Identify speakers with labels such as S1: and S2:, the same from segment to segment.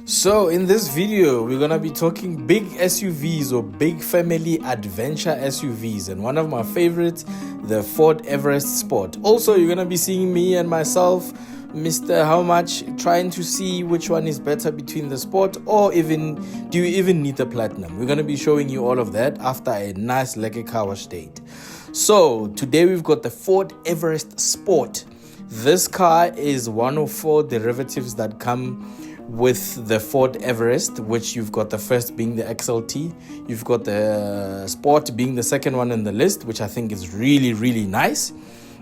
S1: So in this video, we're gonna be talking big SUVs or big family adventure SUVs, and one of my favorites, the Ford Everest Sport. Also, you're gonna be seeing me and myself, Mr. How Much, trying to see which one is better between the Sport or even, do you even need the Platinum? We're gonna be showing you all of that after a nice lekker car wash date. So today we've got the Ford Everest Sport. This car is one of four derivatives that come with the Ford Everest, which you've got the first being the XLT, you've got the Sport being the second one in the list, which I think is really nice.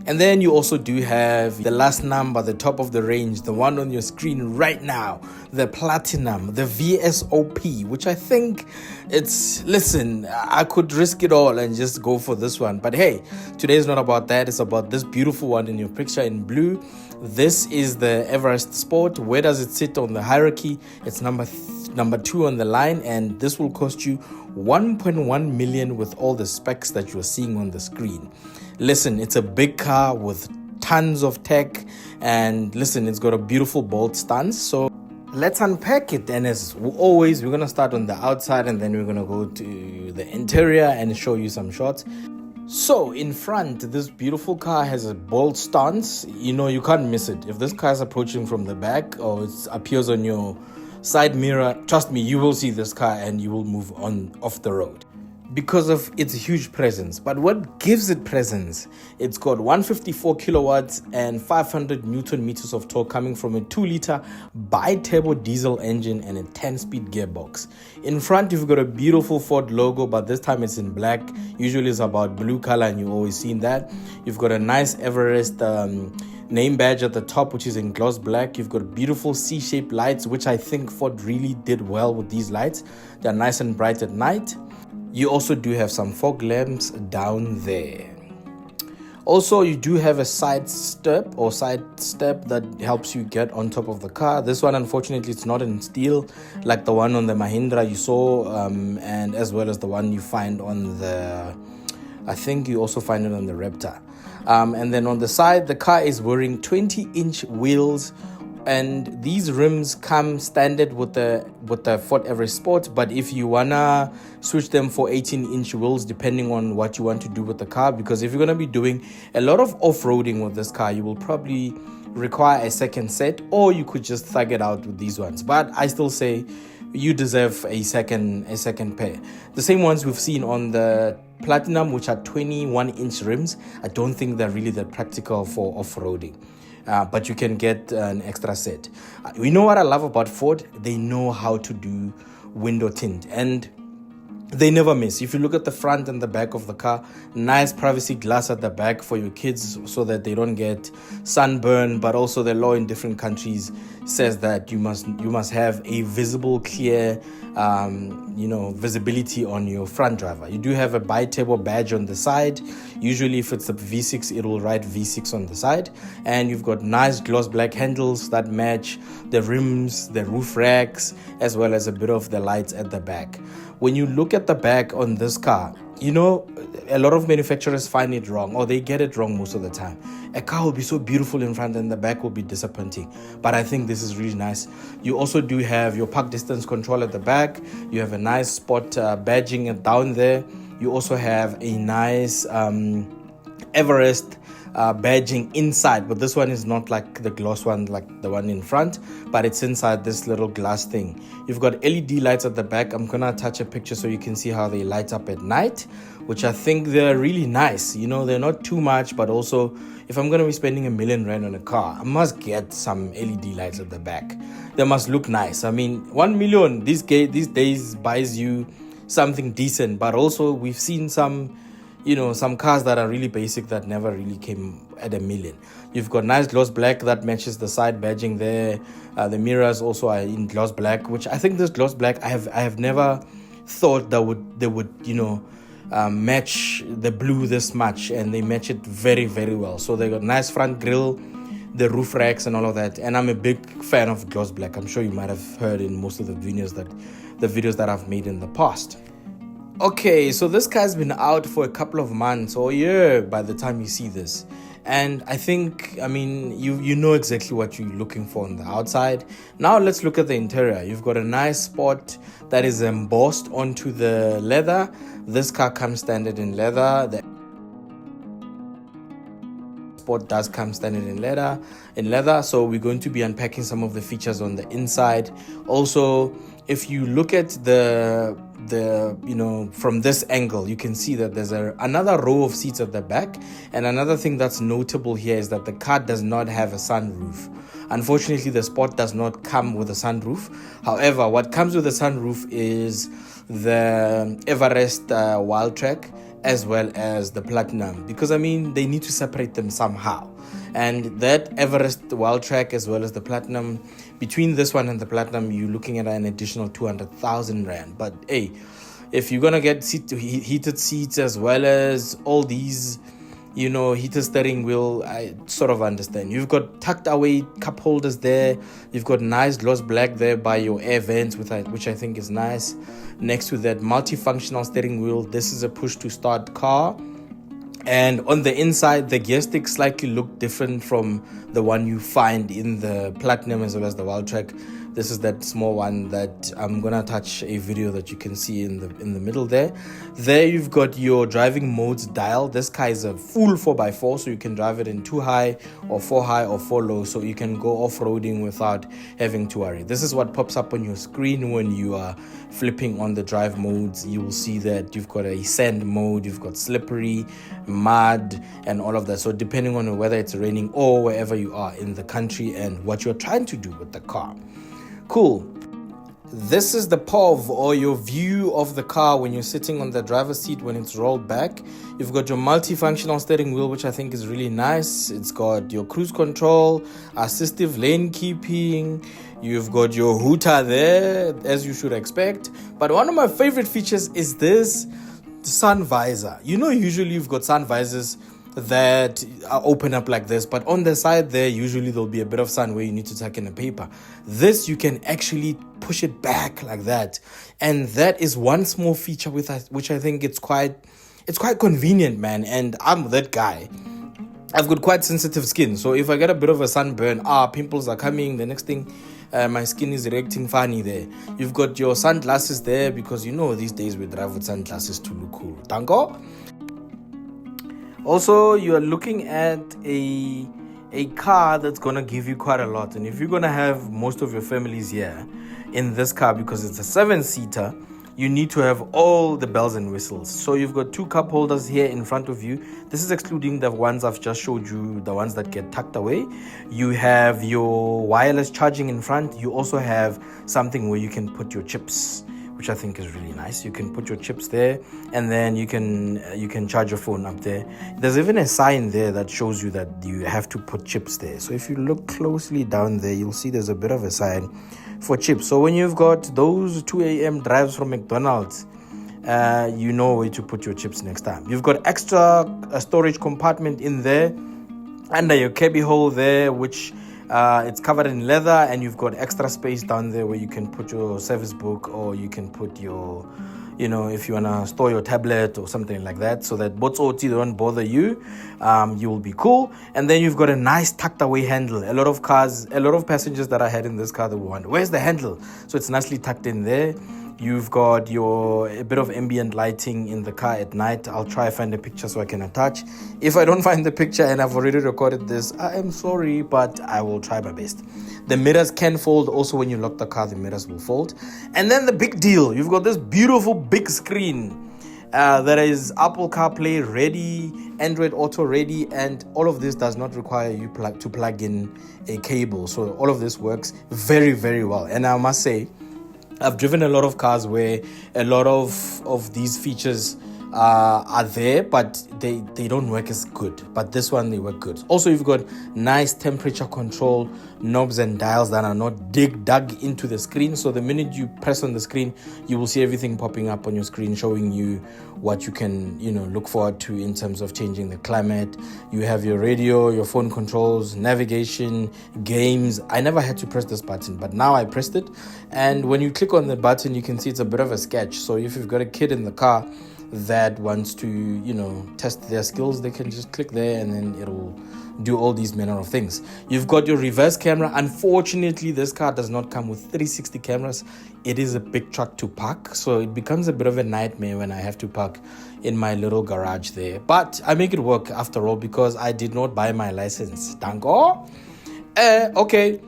S1: And then you also do have the last number, the top of the range, the one on your screen right now, the Platinum, the VSOP, which I think listen, I could risk it all and just go for this one. But hey, today is not about that. It's about this beautiful one in your picture in blue. This is the Everest Sport. Where does it sit on the hierarchy? It's number 2 on the line, and this will cost you 1.1 million with all the specs that you're seeing on the screen. Listen, it's a big car with tons of tech, and listen, it's got a beautiful bolt stance. So let's unpack it, and as always, we're gonna start on the outside and then we're gonna go to the interior and show you some shots. So in front, this beautiful car has a bolt stance. You can't miss it. If this car is approaching from the back or it appears on your side mirror, trust me, you will see this car and you will move on off the road because of its huge presence. But what gives it presence? It's got 154 kilowatts and 500 newton meters of torque coming from a 2-liter bi-turbo diesel engine and a 10-speed gearbox. In front, you've got a beautiful Ford logo, but this time it's in black. Usually it's about blue color, and you've always seen that. You've got a nice Everest name badge at the top, which is in gloss black. You've got beautiful C-shaped lights, which I think Ford really did well with these lights. They're nice and bright at night. You also do have some fog lamps down there. Also, you do have a side step that helps you get on top of the car. This one, unfortunately, it's not in steel like the one on the Mahindra you saw, and as well as the one you find on the, I think you also find it on the Raptor. And then on the side, the car is wearing 20-inch wheels, and these rims come standard with the Ford Everest Sport, but if you wanna switch them for 18-inch wheels, depending on what you want to do with the car, because if you're gonna be doing a lot of off-roading with this car, you will probably require a second set, or you could just thug it out with these ones. But I still say you deserve a second pair. The same ones we've seen on the Platinum, which are 21-inch rims. I don't think they're really that practical for off-roading. But you can get an extra set. You know what I love about Ford? They know how to do window tint, and they never miss. If you look at the front and the back of the car, nice privacy glass at the back for your kids so that they don't get sunburn. But also the law in different countries says that you must have a visible, clear visibility on your front driver. You do have a bi-turbo badge on the side. Usually if it's a V6, it will write V6 on the side. And you've got nice gloss black handles that match the rims, the roof racks, as well as a bit of the lights at the back. When you look at the back on this car, a lot of manufacturers find it wrong, or they get it wrong most of the time. A car will be so beautiful in front and the back will be disappointing. But I think this is really nice. You also do have your park distance control at the back. You have a nice spot badging down there. You also have a nice Everest badging inside, but this one is not like the gloss one, like the one in front, but it's inside this little glass thing. You've got LED lights at the back. I'm gonna attach a picture so you can see how they light up at night, which I think they're really nice. They're not too much, but also if I'm gonna be spending R1 million on a car, I must get some LED lights at the back. They must look nice. I mean, 1 million these days buys you something decent, but also we've seen some cars that are really basic that never really came at R1 million. You've got nice gloss black that matches the side badging there. The mirrors also are in gloss black, which I think this gloss black, I have never thought that they would match the blue this much, and they match it very well. So they got nice front grille, the roof racks and all of that. And I'm a big fan of gloss black. I'm sure you might have heard in most of the videos that I've made in the past. Okay, so this car's been out for a couple of months or a year by the time you see this. And I think, I mean, you know exactly what you're looking for on the outside. Now let's look at the interior. You've got a nice spot that is embossed onto the leather. This car comes standard in leather. The sport does come standard in leather. So we're going to be unpacking some of the features on the inside. Also, if you look at the from this angle, you can see that there's another row of seats at the back. And another thing that's notable here is that the car does not have a sunroof. Unfortunately, the Sport does not come with a sunroof. However, what comes with a sunroof is the Everest Wild Track, as well as the Platinum, because I mean they need to separate them somehow. And that Everest Wild Track as well as the Platinum, between this one and the Platinum, you're looking at an additional 200,000 rand. But hey, if you're gonna get heated seats as well as all these, heated steering wheel, I sort of understand. You've got tucked away cup holders there. You've got nice gloss black there by your air vents, which I think is nice. Next to that, multifunctional steering wheel. This is a push to start car. And on the inside, the gear sticks slightly look different from the one you find in the Platinum as well as the Wild Track. This is that small one that I'm gonna touch a video that you can see in the middle there. There you've got your driving modes dial. This car is a full 4x4, so you can drive it in 2 high or 4 high or 4 low, so you can go off-roading without having to worry. This is what pops up on your screen when you are flipping on the drive modes. You will see that you've got a sand mode, you've got slippery, mud, and all of that. So depending on whether it's raining or wherever you are in the country and what you're trying to do with the car. Cool. This is the POV, or your view of the car when you're sitting on the driver's seat when it's rolled back. You've got your multifunctional steering wheel, which I think is really nice. It's got your cruise control, assistive lane keeping. You've got your hooter there, as you should expect. But one of my favorite features is this sun visor. Usually you've got sun visors that are open up like this, but on the side there usually there'll be a bit of sun where you need to tuck in a paper. This, you can actually push it back like that, and that is one small feature which I think it's quite convenient, man. And I'm that guy. I've got quite sensitive skin, so if I get a bit of a sunburn, pimples are coming. The next thing, my skin is reacting funny there. You've got your sunglasses there, because these days we drive with sunglasses to look cool. Tango. Also, you are looking at a car that's going to give you quite a lot. And if you're going to have most of your families here in this car, because it's a 7-seater, you need to have all the bells and whistles. So you've got 2 cup holders here in front of you. This is excluding the ones I've just showed you, the ones that get tucked away. You have your wireless charging in front. You also have something where you can put your chips, which I think is really nice. You can put your chips there, and then you can charge your phone up there. There's even a sign there that shows you that you have to put chips there. So if you look closely down there, you'll see there's a bit of a sign for chips. So when you've got those 2 a.m. drives from McDonald's, you know where to put your chips next time. You've got extra storage compartment in there under your cabby hole there, which it's covered in leather, and you've got extra space down there where you can put your service book, or you can put your, if you want to store your tablet or something like that, so that botsoti don't bother you. You will be cool. And then you've got a nice tucked away handle. A lot of passengers that I had in this car, they will wonder, where's the handle? So it's nicely tucked in there. You've got a bit of ambient lighting in the car at night. I'll try and find a picture so I can attach. If I don't find the picture and I've already recorded this, I am sorry, but I will try my best. The mirrors can fold. Also, when you lock the car, the mirrors will fold. And then the big deal, you've got this beautiful big screen that is Apple CarPlay ready, Android Auto ready, and all of this does not require you to plug in a cable. So all of this works very, very well. And I must say, I've driven a lot of cars where a lot of these features are there, but they don't work as good. But this one, they work good. Also, you've got nice temperature control knobs and dials that are not dug into the screen. So the minute you press on the screen, you will see everything popping up on your screen, showing you what you can look forward to in terms of changing the climate. You have your radio, your phone controls, navigation, games. I never had to press this button, but now I pressed it, and when you click on the button, you can see it's a bit of a sketch. So if you've got a kid in the car, that wants to, test their skills, they can just click there and then it'll do all these manner of things. You've got your reverse camera. Unfortunately, this car does not come with 360 cameras. It is a big truck to park, so it becomes a bit of a nightmare when I have to park in my little garage there. But I make it work after all because I did not buy my license. Danko. Okay.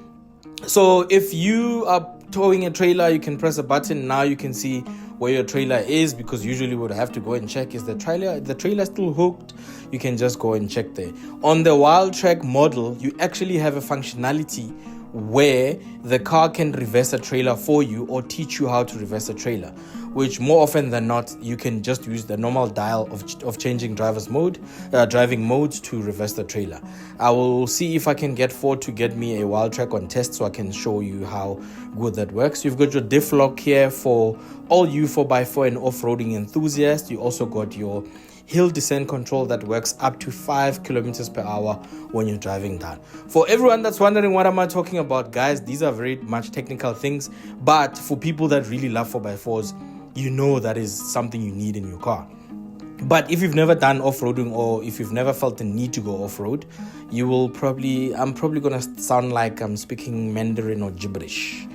S1: So if you are towing a trailer, you can press a button. Now you can see where your trailer is, because usually we would have to go and check, is the trailer still hooked? You can just go and check there. On the Wild Track model, you actually have a functionality where the car can reverse a trailer for you or teach you how to reverse a trailer, which more often than not, you can just use the normal dial of changing driving mode to reverse the trailer. I will see if I can get Ford to get me a Wild Track on test so I can show you how good that works. You've got your diff lock here for all you 4x4 and off-roading enthusiasts. You also got your hill descent control that works up to 5 kilometers per hour when you're driving down. For everyone that's wondering what am I talking about, guys, these are very much technical things, but for people that really love 4x4s, that is something you need in your car. But if you've never done off-roading, or if you've never felt the need to go off-road, I'm probably gonna sound like I'm speaking Mandarin or gibberish.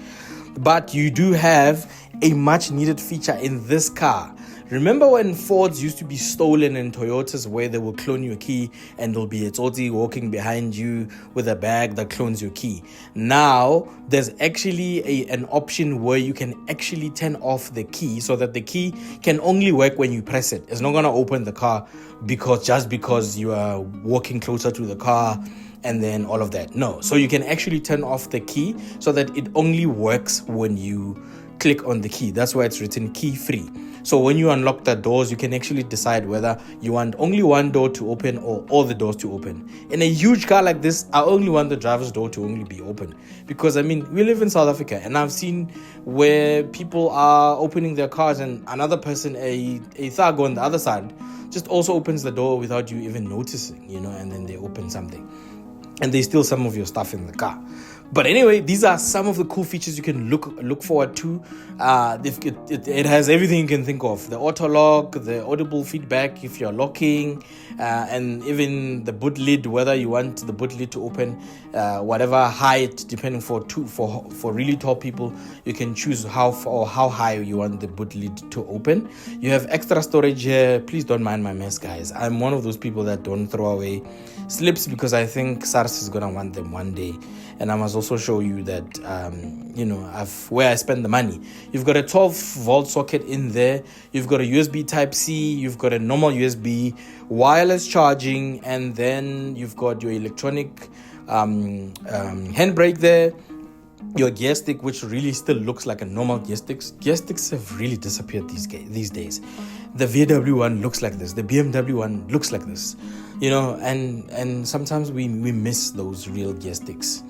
S1: But you do have a much needed feature in this car. Remember when Fords used to be stolen and Toyotas, where they will clone your key and there'll be a Tsotsi walking behind you with a bag that clones your key? Now, there's actually an option where you can actually turn off the key so that the key can only work when you press it. It's not going to open the car because you are walking closer to the car and then all of that. No. So you can actually turn off the key so that it only works when you click on the key. That's why it's written key free. So when you unlock the doors, you can actually decide whether you want only one door to open or all the doors to open. In a huge car like this, I only want the driver's door to only be open, because we live in South Africa, and I've seen where people are opening their cars and another person, a thug on the other side, just also opens the door without you even noticing, and then they open something and they steal some of your stuff in the car. But anyway, these are some of the cool features you can look forward to. It has everything you can think of: the auto lock, the audible feedback if you're locking, and even the boot lid, whether you want the boot lid to open whatever height, depending for really tall people, you can choose how high you want the boot lid to open. You have extra storage here. Please don't mind my mess, guys. I'm one of those people that don't throw away slips because I think SARS is gonna want them one day. And I must also show you that, where I spend the money. You've got a 12-volt socket in there. You've got a USB Type-C. You've got a normal USB, wireless charging, and then you've got your electronic handbrake there. Your gear stick, which really still looks like a normal gear stick. Gear sticks have really disappeared these days. The VW one looks like this. The BMW one looks like this. And sometimes we miss those real gear sticks.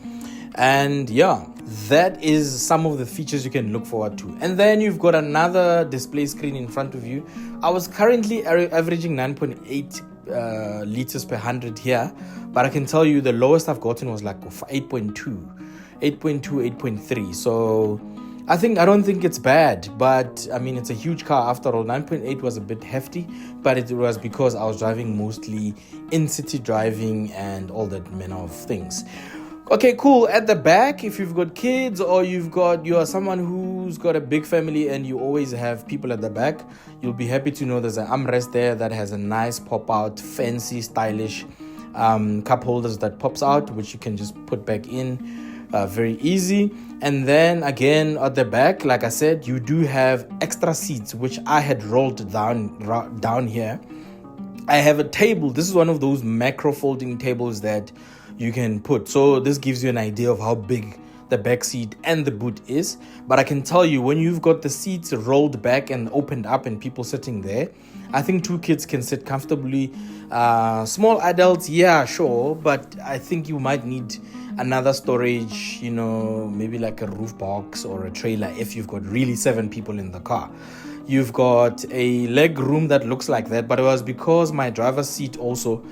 S1: And yeah, that is some of the features you can look forward to. And then you've got another display screen in front of you. I was currently averaging 9.8 liters per 100 here, but I can tell you the lowest I've gotten was like 8.2, 8.3. So I don't think it's bad, but it's a huge car after all. 9.8 was a bit hefty, but it was because I was driving mostly in city driving and all that manner of things. Okay, cool. At the back, if you've got kids or you are someone who's got a big family and you always have people at the back, you'll be happy to know there's an armrest there that has a nice pop-out, fancy, stylish cup holders that pops out, which you can just put back in very easy. And then again, at the back, like I said, you do have extra seats, which I had rolled down here. I have a table. This is one of those macro folding tables that you can put. So this gives you an idea of how big the back seat and the boot is. But I can tell you, when you've got the seats rolled back and opened up and people sitting there, I think 2 kids can sit comfortably. Small adults, yeah, sure. But I think you might need another storage, maybe like a roof box or a trailer if you've got really 7 people in the car. You've got a leg room that looks like that, but it was because my driver's seat also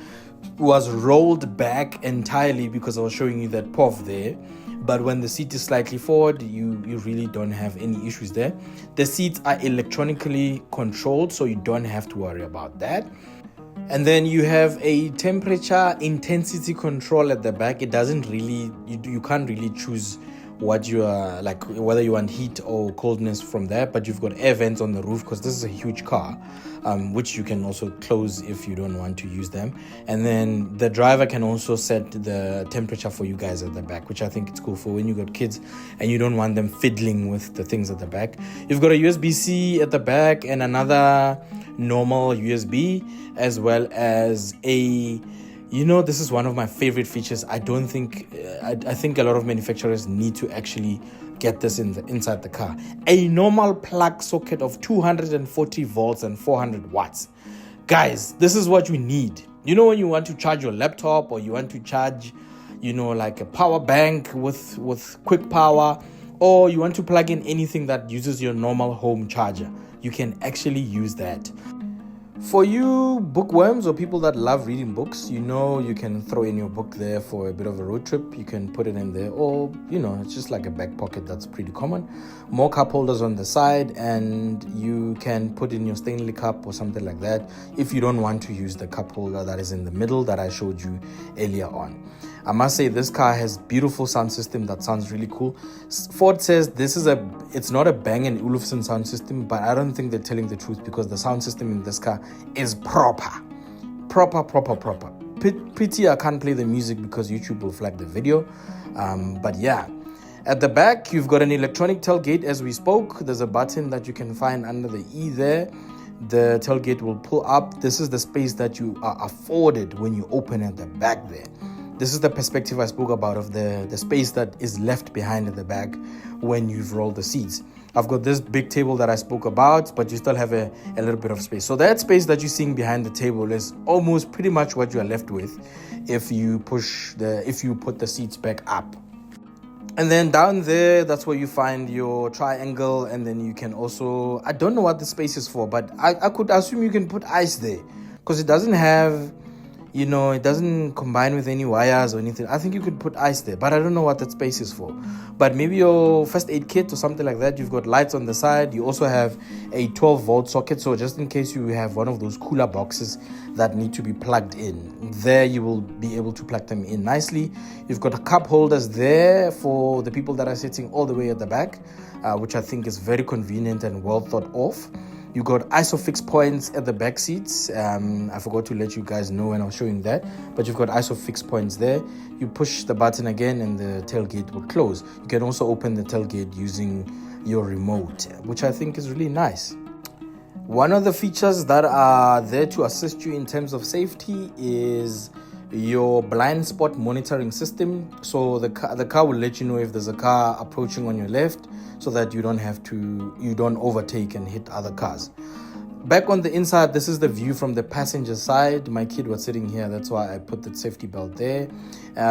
S1: was rolled back entirely, because I was showing you that POV there. but when the seat is slightly forward, you really don't have any issues there. The seats are electronically controlled, so you don't have to worry about that. And then you have a temperature intensity control at the back. It doesn't really, you can't really choose what you are, like whether you want heat or coldness from there, but you've got air vents on the roof because this is a huge car, which you can also close if you don't want to use them. And then the driver can also set the temperature for you guys at the back, which I think it's cool for when you got kids and you don't want them fiddling with the things at the back. You've got a USB-C at the back and another normal USB, as well as a, this is one of my favorite features. I don't think, I think a lot of manufacturers need to actually get this inside the car. A normal plug socket of 240 volts and 400 watts. Guys, this is what you need. When you want to charge your laptop or you want to charge, like a power bank with quick power, or you want to plug in anything that uses your normal home charger, you can actually use that. For you bookworms or people that love reading books, you can throw in your book there for a bit of a road trip. You can put it in there, or it's just like a back pocket. That's pretty common. More cup holders on the side, and you can put in your Stanley cup or something like that if you don't want to use the cup holder that is in the middle that I showed you earlier on. I must say this car has beautiful sound system that sounds really cool. Ford says it's not a Bang & Olufsen sound system, but I don't think they're telling the truth because the sound system in this car is proper. Pity I can't play the music because YouTube will flag the video. But yeah, at the back you've got an electronic tailgate as we spoke. There's a button that you can find under the E there. The tailgate will pull up. This is the space that you are afforded when you open at the back there. This is the perspective I spoke about of the space that is left behind at the back when you've rolled the seats. I've got this big table that I spoke about, but you still have a little bit of space. So that space that you're seeing behind the table is almost pretty much what you are left with if you put the seats back up. And then down there, that's where you find your triangle, and then you can also, I don't know what the space is for, but I could assume you can put ice there because it doesn't have, it doesn't combine with any wires or anything. I think you could put ice there, but I don't know what that space is for. But maybe your first aid kit or something like that. You've got lights on the side. You also have a 12-volt socket, so just in case you have one of those cooler boxes that need to be plugged in, there you will be able to plug them in nicely. You've got cup holders there for the people that are sitting all the way at the back, which I think is very convenient and well thought of. You got ISOFIX points at the back seats. I forgot to let you guys know when I was showing that, but you've got ISOFIX points there. You push the button again and the tailgate will close. You can also open the tailgate using your remote, which I think is really nice. One of the features that are there to assist you in terms of safety is your blind spot monitoring system. So the car will let you know if there's a car approaching on your left, so that you don't overtake and hit other cars. Back on the inside, this is the view from the passenger side. My kid was sitting here, that's why I put the safety belt there.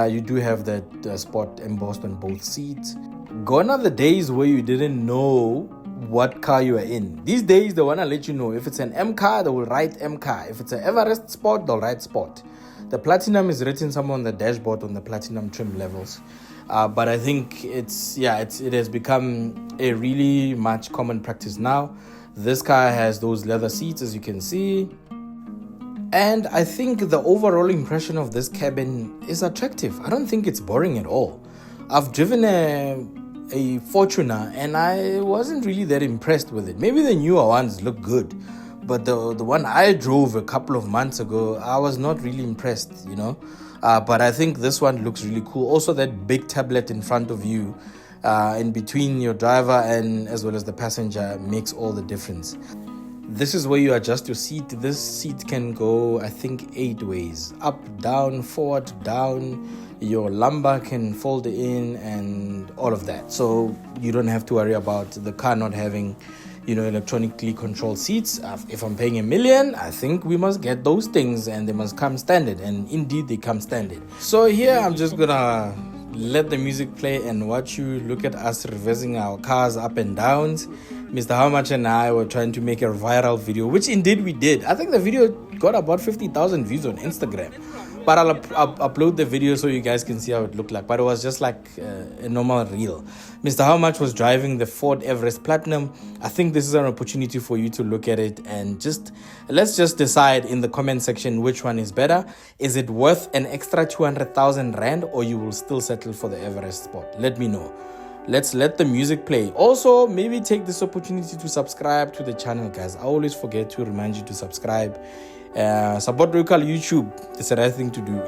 S1: You do have that spot embossed on both seats. Gone are the days where you didn't know what car you are in. These days they want to let you know. If it's an M car, they will write M car. If it's an Everest Sport, they'll write Sport. The Platinum is written somewhere on the dashboard on the Platinum trim levels. But I think it has become a really much common practice now. This car has those leather seats, as you can see. And I think the overall impression of this cabin is attractive. I don't think it's boring at all. I've driven a Fortuner and I wasn't really that impressed with it. Maybe the newer ones look good, but the one I drove a couple of months ago, I was not really impressed, But I think this one looks really cool. Also, that big tablet in front of you, in between your driver and as well as the passenger, makes all the difference. This is where you adjust your seat. This seat can go, I think, 8 ways: up, down, forward, down. Your lumbar can fold in and all of that. So you don't have to worry about the car not having, electronically controlled seats. If I'm paying $1 million, I think we must get those things and they must come standard. And indeed, they come standard. So here, I'm just gonna let the music play and watch you look at us reversing our cars up and downs. Mr. How Much and I were trying to make a viral video, which indeed we did. I think the video got about 50,000 views on Instagram. But I'll upload the video so you guys can see how it looked like. But it was just like a normal reel. Mr. How Much was driving the Ford Everest Platinum. I think this is an opportunity for you to look at it and let's just decide in the comment section which one is better. Is it worth an extra 200,000 rand, or you will still settle for the Everest Sport? Let me know. Let's let the music play. Also, maybe take this opportunity to subscribe to the channel, guys. I always forget to remind you to subscribe. Support local YouTube. It's the right thing to do.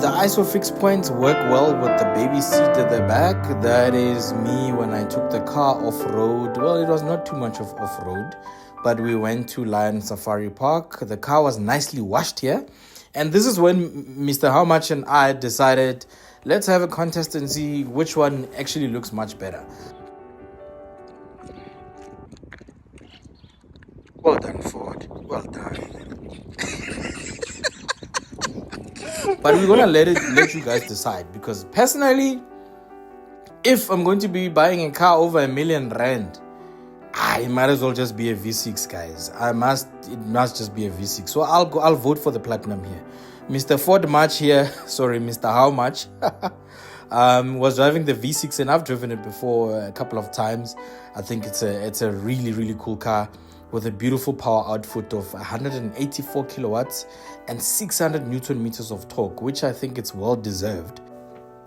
S1: The ISOFIX points work well with the baby seat at the back. That is me when I took the car off-road. Well, it was not too much of off-road, but we went to Lion Safari Park. The car was nicely washed here. And this is when Mr. How Much and I decided, let's have a contest and see which one actually looks much better. Well done, Ford. Well done. But we're gonna let you guys decide, because personally, if I'm going to be buying a car over R1 million, it might as well just be a V6, guys. It must just be a V6. So I'll vote for the Platinum here. Mr. Ford Much here, sorry, Mr. How Much, was driving the V6, and I've driven it before a couple of times. I think it's a really, really cool car with a beautiful power output of 184 kilowatts and 600 Newton meters of torque, which I think it's well deserved.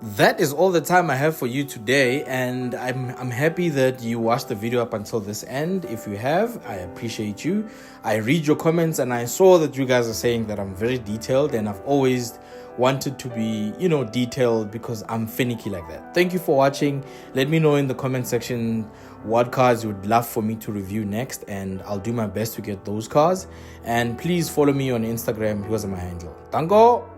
S1: That is all the time I have for you today, and I'm happy that you watched the video up until this end. If you have, I appreciate you. I read your comments, and I saw that you guys are saying that I'm very detailed, and I've always wanted to be, detailed, because I'm finicky like that. Thank you for watching. Let me know in the comment section what cars you would love for me to review next, and I'll do my best to get those cars. And please follow me on Instagram. Here's my handle. Tango!